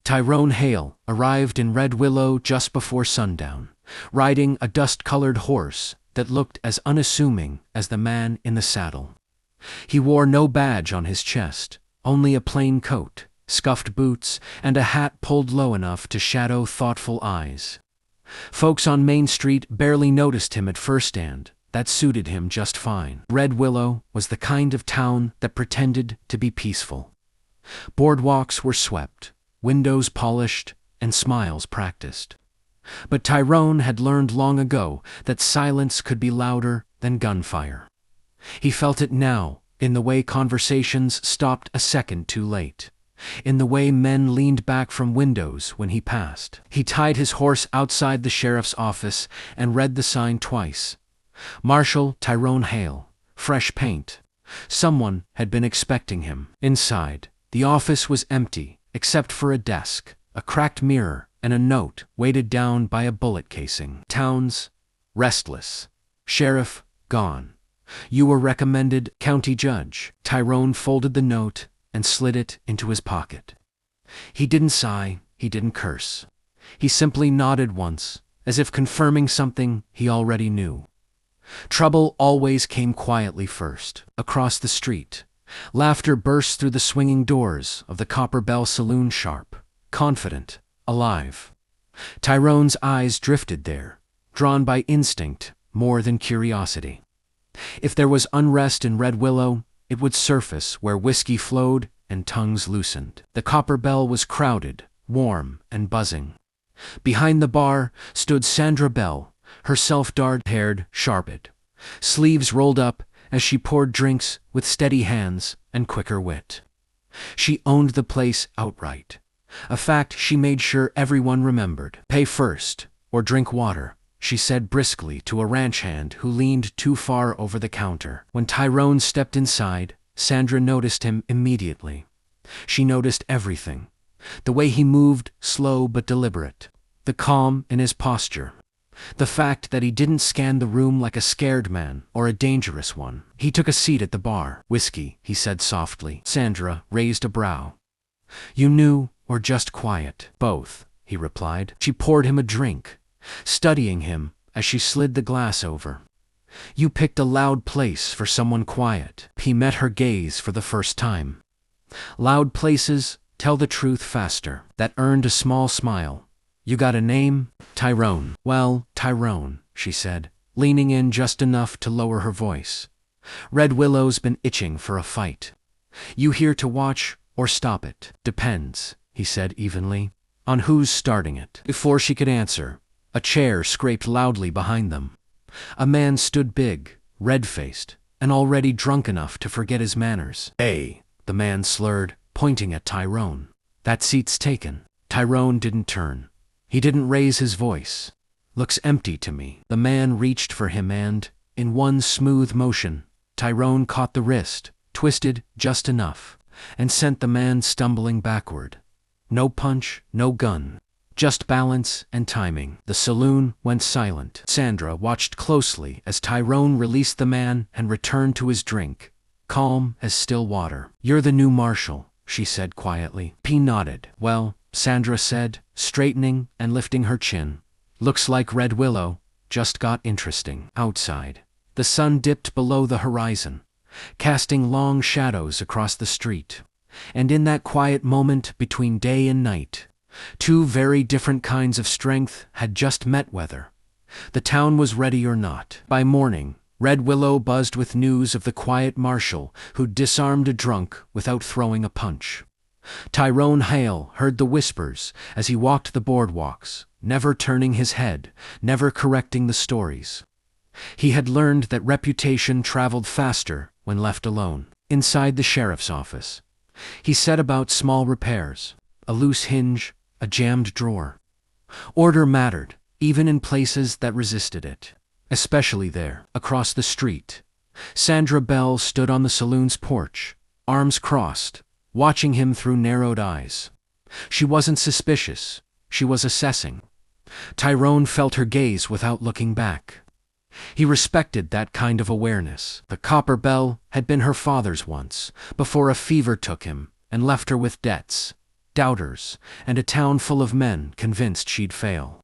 Tyrone Hale arrived in Red Willow just before sundown, riding a dust-colored horse that looked as unassuming as the man in the saddle. He wore no badge on his chest, only a plain coat, scuffed boots, and a hat pulled low enough to shadow thoughtful eyes. Folks on Main Street barely noticed him at first, and that suited him just fine. Red Willow was the kind of town that pretended to be peaceful. Boardwalks were swept, windows polished, and smiles practiced. But Tyrone had learned long ago that silence could be louder than gunfire. He felt it now, in the way conversations stopped a second too late, in the way men leaned back from windows when he passed. He tied his horse outside the sheriff's office and read the sign twice. Marshal Tyrone Hale, fresh paint. Someone had been expecting him. Inside, the office was empty, except for a desk, a cracked mirror, and a note weighted down by a bullet casing. Towns, restless. Sheriff, gone. You were recommended county judge. Tyrone folded the note and slid it into his pocket. He didn't sigh, he didn't curse. He simply nodded once, as if confirming something he already knew. Trouble always came quietly first. Across the street, laughter burst through the swinging doors of the Copper Bell Saloon, sharp, confident, alive. Tyrone's eyes drifted there, drawn by instinct more than curiosity. If there was unrest in Red Willow, it would surface where whiskey flowed and tongues loosened. The Copper Bell was crowded, warm, and buzzing. Behind the bar stood Sandra Bell, herself dark-haired, sharp-eyed, sleeves rolled up as she poured drinks with steady hands and quicker wit. She owned the place outright, a fact she made sure everyone remembered. "Pay first, or drink water," she said briskly to a ranch hand who leaned too far over the counter. When Tyrone stepped inside, Sandra noticed him immediately. She noticed everything. The way he moved, slow but deliberate. The calm in his posture. The fact that he didn't scan the room like a scared man or a dangerous one. He took a seat at the bar. "Whiskey," he said softly. Sandra raised a brow. "You knew, or just quiet?" "Both," he replied. She poured him a drink, studying him as she slid the glass over. "You picked a loud place for someone quiet." He met her gaze for the first time. Loud places tell the truth faster. That earned a small smile. "You got a name?" "Tyrone." "Well, Tyrone," she said, leaning in just enough to lower her voice. "Red Willow's been itching for a fight. You here to watch or stop it?" "Depends," he said evenly, "on who's starting it." Before she could answer, a chair scraped loudly behind them. A man stood big, red-faced, and already drunk enough to forget his manners. "Hey," the man slurred, pointing at Tyrone. "That seat's taken." Tyrone didn't turn. He didn't raise his voice. "Looks empty to me." The man reached for him and, in one smooth motion, Tyrone caught the wrist, twisted just enough, and sent the man stumbling backward. No punch, no gun. Just balance and timing. The saloon went silent. Sandra watched closely as Tyrone released the man and returned to his drink, calm as still water. "You're the new marshal," she said quietly. He nodded. "Well," Sandra said, straightening and lifting her chin, "looks like Red Willow just got interesting." Outside, the sun dipped below the horizon, casting long shadows across the street. And in that quiet moment between day and night, two very different kinds of strength had just met, whether the town was ready or not. By morning, Red Willow buzzed with news of the Quiet Marshal who'd disarmed a drunk without throwing a punch. Tyrone Hale heard the whispers as he walked the boardwalks, never turning his head, never correcting the stories. He had learned that reputation traveled faster when left alone. Inside the sheriff's office, he set about small repairs, a loose hinge, a jammed drawer. Order mattered, even in places that resisted it. Especially there. Across the street, Sandra Bell stood on the saloon's porch, arms crossed, watching him through narrowed eyes. She wasn't suspicious, she was assessing. Tyrone felt her gaze without looking back. He respected that kind of awareness. The Copper Bell had been her father's once, before a fever took him and left her with debts doubters, and a town full of men convinced she'd fail.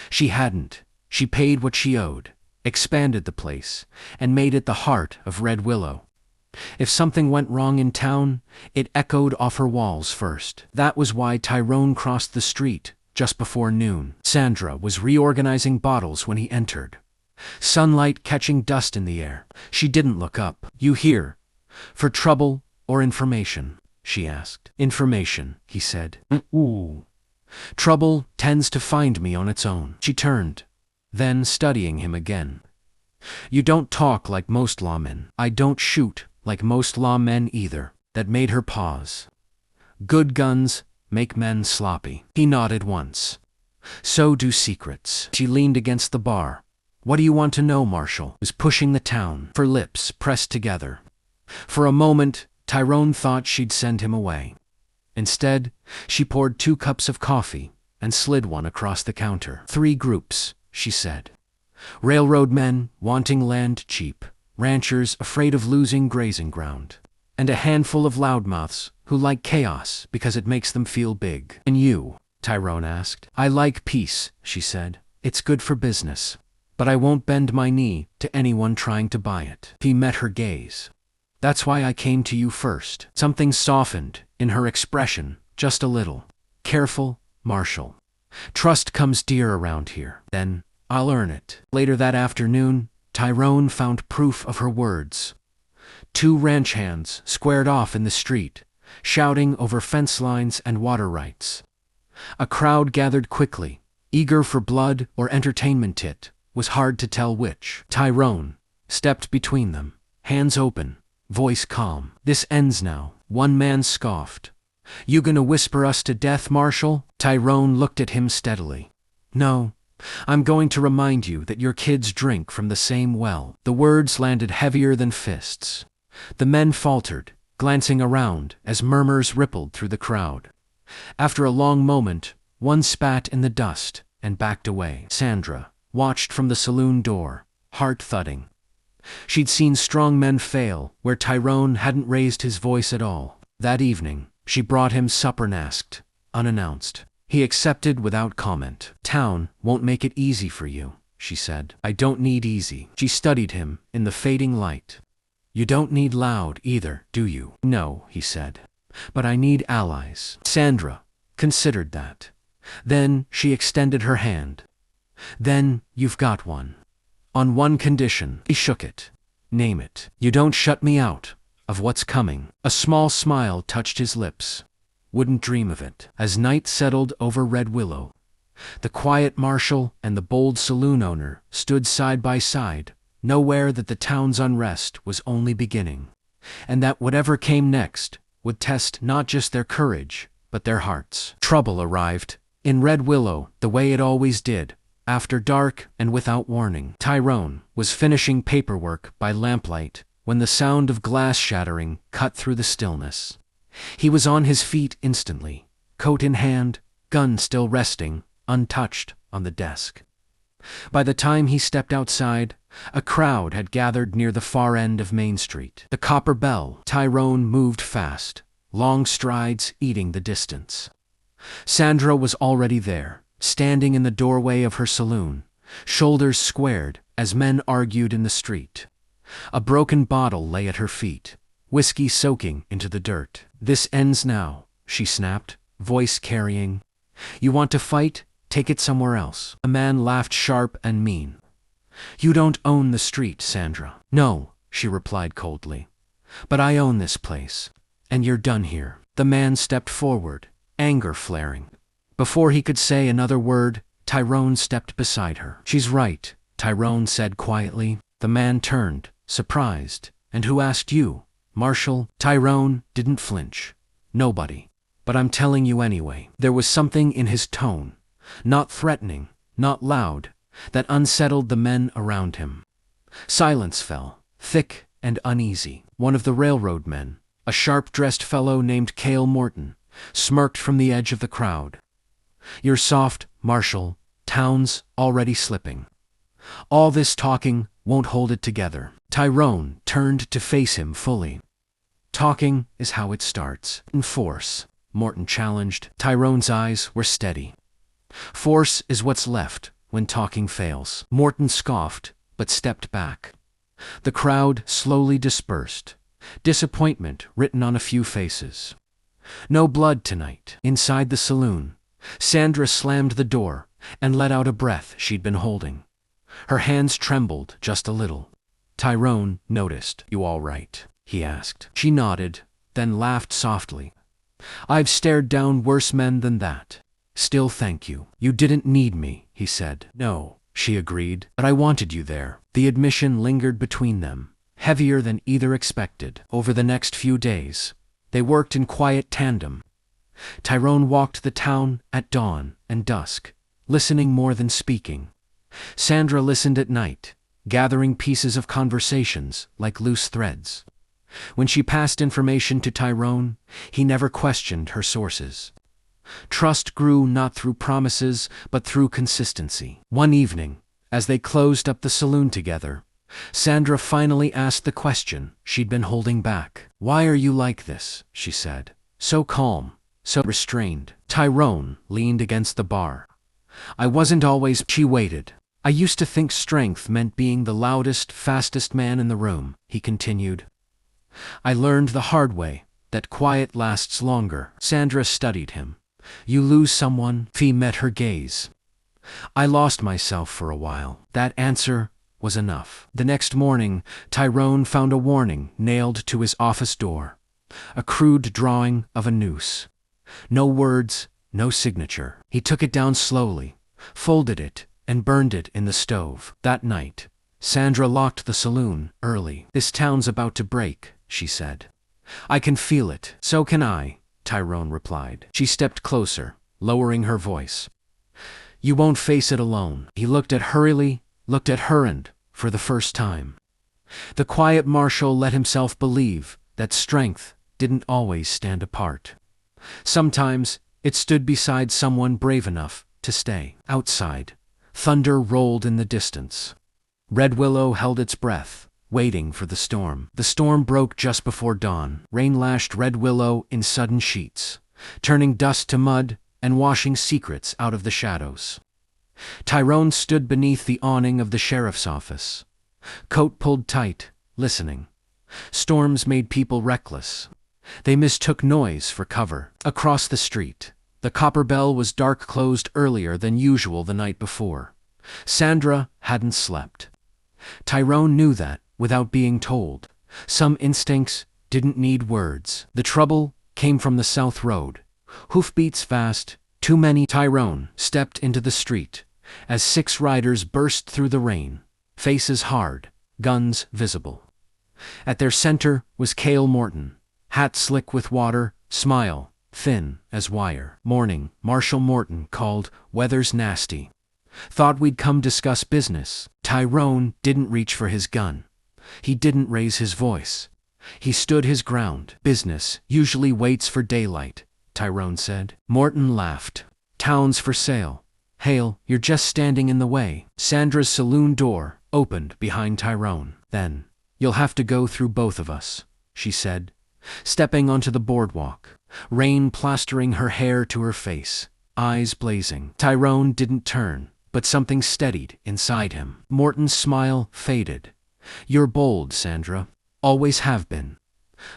She hadn't. She paid what she owed, expanded the place, and made it the heart of Red Willow. If something went wrong in town, it echoed off her walls first. That was why Tyrone crossed the street just before noon. Sandra was reorganizing bottles when he entered, sunlight catching dust in the air. She didn't look up. "You here for trouble or information?" she asked. "Information," he said. "Ooh. Trouble tends to find me on its own." She turned, then studying him again. "You don't talk like most lawmen. I don't shoot like most lawmen either." That made her pause. "Good guns make men sloppy." He nodded once. "So do secrets." She leaned against the bar. "What do you want to know, Marshal?" Was pushing the town, her lips pressed together. For a moment, Tyrone thought she'd send him away. Instead, she poured 2 cups of coffee and slid one across the counter. "3 groups," she said. "Railroad men wanting land cheap, ranchers afraid of losing grazing ground, and a handful of loudmouths who like chaos because it makes them feel big." "And you?" Tyrone asked. "I like peace," she said. "It's good for business. But I won't bend my knee to anyone trying to buy it." He met her gaze. "That's why I came to you first." Something softened in her expression, just a little. "Careful, Marshal. Trust comes dear around here. Then I'll earn it." Later that afternoon, Tyrone found proof of her words. 2 ranch hands squared off in the street, shouting over fence lines and water rights. A crowd gathered quickly, eager for blood or entertainment. It was hard to tell which. Tyrone stepped between them, hands open, voice calm. "This ends now," one man scoffed. "You gonna whisper us to death, Marshal?" Tyrone looked at him steadily. "No, I'm going to remind you that your kids drink from the same well." The words landed heavier than fists. The men faltered, glancing around as murmurs rippled through the crowd. After a long moment, one spat in the dust and backed away. Sandra watched from the saloon door, heart thudding. She'd seen strong men fail where Tyrone hadn't raised his voice at all. That evening, she brought him supper unannounced. He accepted without comment. "Town won't make it easy for you," she said. "I don't need easy." She studied him in the fading light. "You don't need loud either, do you?" "No," he said. "But I need allies." Sandra considered that. Then she extended her hand. "Then you've got one. On one condition." He shook it. "Name it." "You don't shut me out of what's coming." A small smile touched his lips. "Wouldn't dream of it." As night settled over Red Willow, the quiet marshal and the bold saloon owner stood side by side, nowhere that the town's unrest was only beginning, and that whatever came next would test not just their courage, but their hearts. Trouble arrived in Red Willow the way it always did, after dark and without warning. Tyrone was finishing paperwork by lamplight when the sound of glass shattering cut through the stillness. He was on his feet instantly, coat in hand, gun still resting, untouched, on the desk. By the time he stepped outside, a crowd had gathered near the far end of Main Street. The copper bell. Tyrone moved fast, long strides eating the distance. Sandra was already there, standing in the doorway of her saloon, shoulders squared as men argued in the street. A broken bottle lay at her feet, whiskey soaking into the dirt. "This ends now," she snapped, voice carrying. "You want to fight? Take it somewhere else." A man laughed sharp and mean. "You don't own the street, Sandra." "No," she replied coldly. "But I own this place, and you're done here." The man stepped forward, anger flaring. Before he could say another word, Tyrone stepped beside her. "She's right," Tyrone said quietly. The man turned, surprised. "And who asked you, Marshal?" Tyrone didn't flinch. "Nobody. But I'm telling you anyway." There was something in his tone, not threatening, not loud, that unsettled the men around him. Silence fell, thick and uneasy. One of the railroad men, a sharp-dressed fellow named Cale Morton, smirked from the edge of the crowd. "You're soft, Marshal. Town's already slipping. All this talking won't hold it together." Tyrone turned to face him fully. "Talking is how it starts. In force. Morton challenged. Tyrone's eyes were steady. Force is what's left when talking fails. Morton scoffed, but stepped back. The crowd slowly dispersed, disappointment written on a few faces. No blood tonight. Inside the saloon, Sandra slammed the door and let out a breath she'd been holding. Her hands trembled just a little. Tyrone noticed. "You all right?" he asked. She nodded, then laughed softly. "I've stared down worse men than that. Still, thank you." "You didn't need me," he said. "No," she agreed, "but I wanted you there." The admission lingered between them, heavier than either expected. Over the next few days, they worked in quiet tandem. Tyrone walked the town at dawn and dusk, listening more than speaking. Sandra listened at night, gathering pieces of conversations like loose threads. When she passed information to Tyrone, he never questioned her sources. Trust grew not through promises, but through consistency. One evening, as they closed up the saloon together, Sandra finally asked the question she'd been holding back. "Why are you like this?" she said. "So calm, so restrained." Tyrone leaned against the bar. "I wasn't always." She waited. "I used to think strength meant being the loudest, fastest man in the room," he continued. "I learned the hard way that quiet lasts longer." Sandra studied him. "You lose someone." Fee met her gaze. "I lost myself for a while." That answer was enough. The next morning, Tyrone found a warning nailed to his office door. A crude drawing of a noose. No words, no signature. He took it down slowly, folded it, and burned it in the stove. That night, Sandra locked the saloon early. "This town's about to break," she said. "I can feel it." "So can I," Tyrone replied. She stepped closer, lowering her voice. "You won't face it alone." He looked at her and, for the first time, the Quiet Marshal let himself believe that strength didn't always stand apart. Sometimes it stood beside someone brave enough to stay. Outside, thunder rolled in the distance. Red Willow held its breath, waiting for the storm. The storm broke just before dawn. Rain lashed Red Willow in sudden sheets, turning dust to mud and washing secrets out of the shadows. Tyrone stood beneath the awning of the sheriff's office, coat pulled tight, listening. Storms made people reckless. They mistook noise for cover. Across the street, the Copper Bell was dark closed earlier than usual the night before. Sandra hadn't slept. Tyrone knew that, without being told. Some instincts didn't need words. The trouble came from the South Road. Hoofbeats fast, too many. Tyrone stepped into the street as 6 riders burst through the rain, faces hard, guns visible. At their center was Cale Morton, hat slick with water, smile thin as wire. "Morning," Marshal Morton called. "Weather's nasty. Thought we'd come discuss business." Tyrone didn't reach for his gun. He didn't raise his voice. He stood his ground. "Business usually waits for daylight," Tyrone said. Morton laughed. "Town's for sale. Hale, you're just standing in the way." Sandra's saloon door opened behind Tyrone. "Then you'll have to go through both of us," she said, stepping onto the boardwalk, rain plastering her hair to her face, eyes blazing. Tyrone didn't turn, but something steadied inside him. Morton's smile faded. "You're bold, Sandra. Always have been.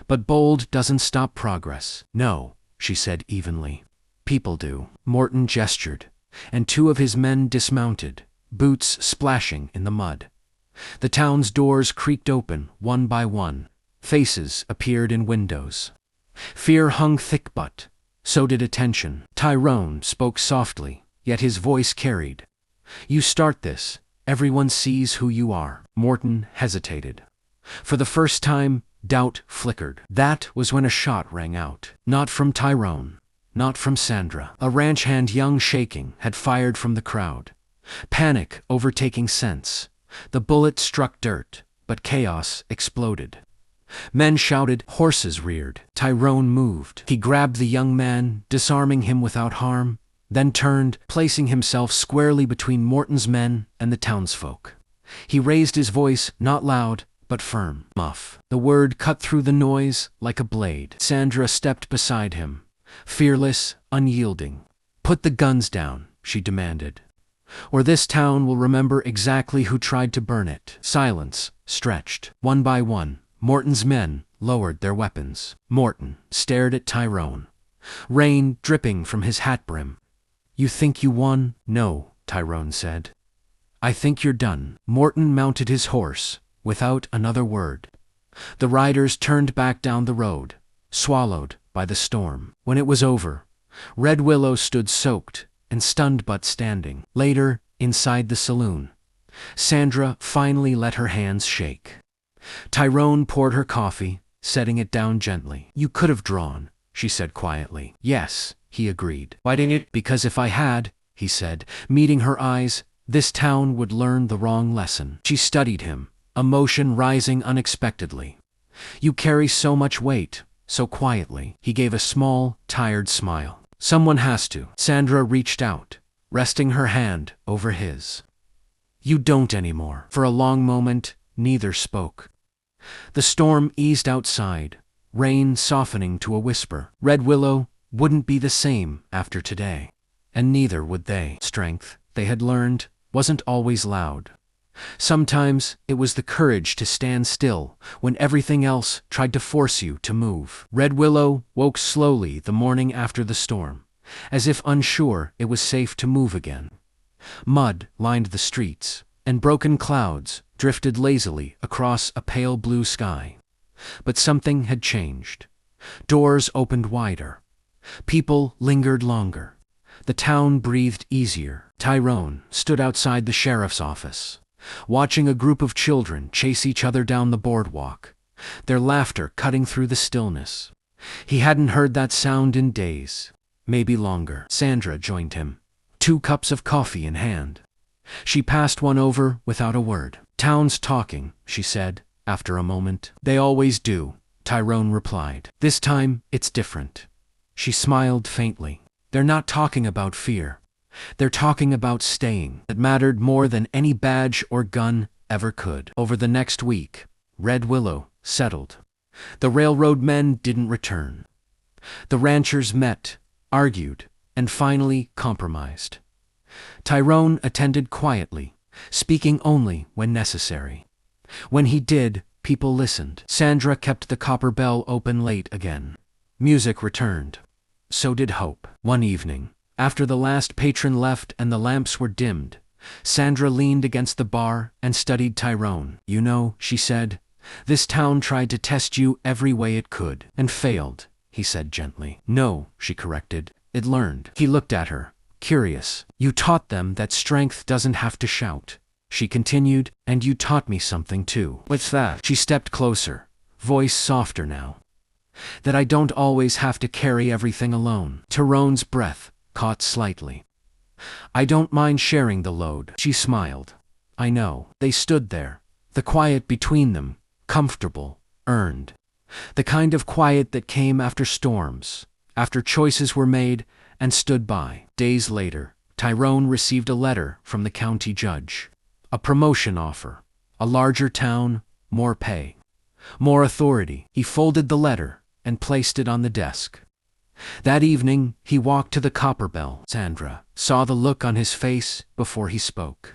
But bold doesn't stop progress." "No," she said evenly. "People do." Morton gestured, and 2 of his men dismounted, boots splashing in the mud. The town's doors creaked open, one by one. Faces appeared in windows. Fear hung thick, but so did attention. Tyrone spoke softly, yet his voice carried. "You start this, everyone sees who you are." Morton hesitated. For the first time, doubt flickered. That was when a shot rang out. Not from Tyrone, not from Sandra. A ranch hand, young shaking, had fired from the crowd. Panic overtaking sense. The bullet struck dirt, but chaos exploded. Men shouted, horses reared. Tyrone moved. He grabbed the young man, disarming him without harm, then turned, placing himself squarely between Morton's men and the townsfolk. He raised his voice, not loud, but firm. "Muff." The word cut through the noise like a blade. Sandra stepped beside him, fearless, unyielding. "Put the guns down," she demanded, "or this town will remember exactly who tried to burn it." Silence stretched. One by one, Morton's men lowered their weapons. Morton stared at Tyrone, rain dripping from his hat brim. "You think you won?" "No," Tyrone said. "I think you're done." Morton mounted his horse, without another word. The riders turned back down the road, swallowed by the storm. When it was over, Red Willow stood soaked and stunned but standing. Later, inside the saloon, Sandra finally let her hands shake. Tyrone poured her coffee, setting it down gently. "You could have drawn," she said quietly. "Yes," he agreed. "Why didn't you?" "Because if I had," he said, meeting her eyes, "this town would learn the wrong lesson." She studied him, emotion rising unexpectedly. "You carry so much weight, so quietly." He gave a small, tired smile. "Someone has to." Sandra reached out, resting her hand over his. "You don't anymore." For a long moment, neither spoke. The storm eased outside, rain softening to a whisper. Red Willow wouldn't be the same after today. And neither would they. Strength, they had learned, wasn't always loud. Sometimes it was the courage to stand still when everything else tried to force you to move. Red Willow woke slowly the morning after the storm, as if unsure it was safe to move again. Mud lined the streets, and broken clouds drifted lazily across a pale blue sky. But something had changed. Doors opened wider. People lingered longer. The town breathed easier. Tyrone stood outside the sheriff's office, watching a group of children chase each other down the boardwalk, their laughter cutting through the stillness. He hadn't heard that sound in days, maybe longer. Sandra joined him, 2 cups of coffee in hand. She passed one over without a word. "Town's talking," she said, after a moment. "They always do," Tyrone replied. "This time, it's different." She smiled faintly. "They're not talking about fear. They're talking about staying." That mattered more than any badge or gun ever could. Over the next week, Red Willow settled. The railroad men didn't return. The ranchers met, argued, and finally compromised. Tyrone attended quietly, speaking only when necessary. When he did, people listened. Sandra kept the copper bell open late again. Music returned. So did hope. One evening, after the last patron left and the lamps were dimmed, Sandra leaned against the bar and studied Tyrone. "You know," she said, "this town tried to test you every way it could, and failed," he said gently. "No," she corrected, "it learned." He looked at her, curious. "You taught them that strength doesn't have to shout," she continued, "and you taught me something too." "What's that?" She stepped closer, voice softer now. "That I don't always have to carry everything alone." Tyrone's breath caught slightly. "I don't mind sharing the load." She smiled. "I know." They stood there, the quiet between them, comfortable, earned. The kind of quiet that came after storms, after choices were made and stood by. Days later, Tyrone received a letter from the county judge. A promotion offer, a larger town, more pay, more authority. He folded the letter and placed it on the desk. That evening, he walked to the copper bell. Sandra saw the look on his face before he spoke.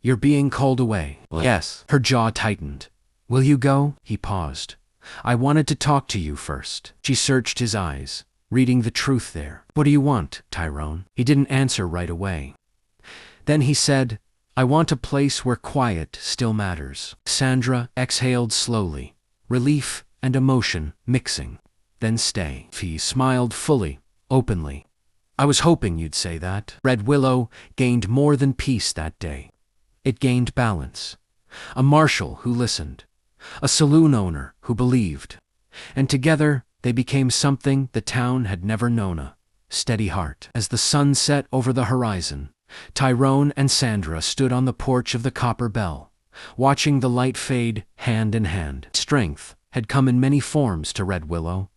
"You're being called away." "Yes." Her jaw tightened. "Will you go?" He paused. "I wanted to talk to you first." She searched his eyes, reading the truth there. "What do you want, Tyrone?" He didn't answer right away. Then he said, "I want a place where quiet still matters." Sandra exhaled slowly, relief and emotion mixing. "Then stay." He smiled fully, openly. "I was hoping you'd say that." Red Willow gained more than peace that day. It gained balance. A marshal who listened. A saloon owner who believed. And together, they became something the town had never known, a steady heart. As the sun set over the horizon, Tyrone and Sandra stood on the porch of the Copper Bell, watching the light fade hand in hand. Strength had come in many forms to Red Willow.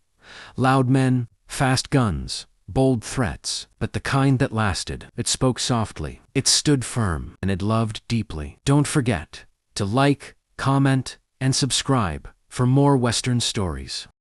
Loud men, fast guns, bold threats, but the kind that lasted. It spoke softly, it stood firm, and it loved deeply. Don't forget to like, comment, and subscribe for more Western stories.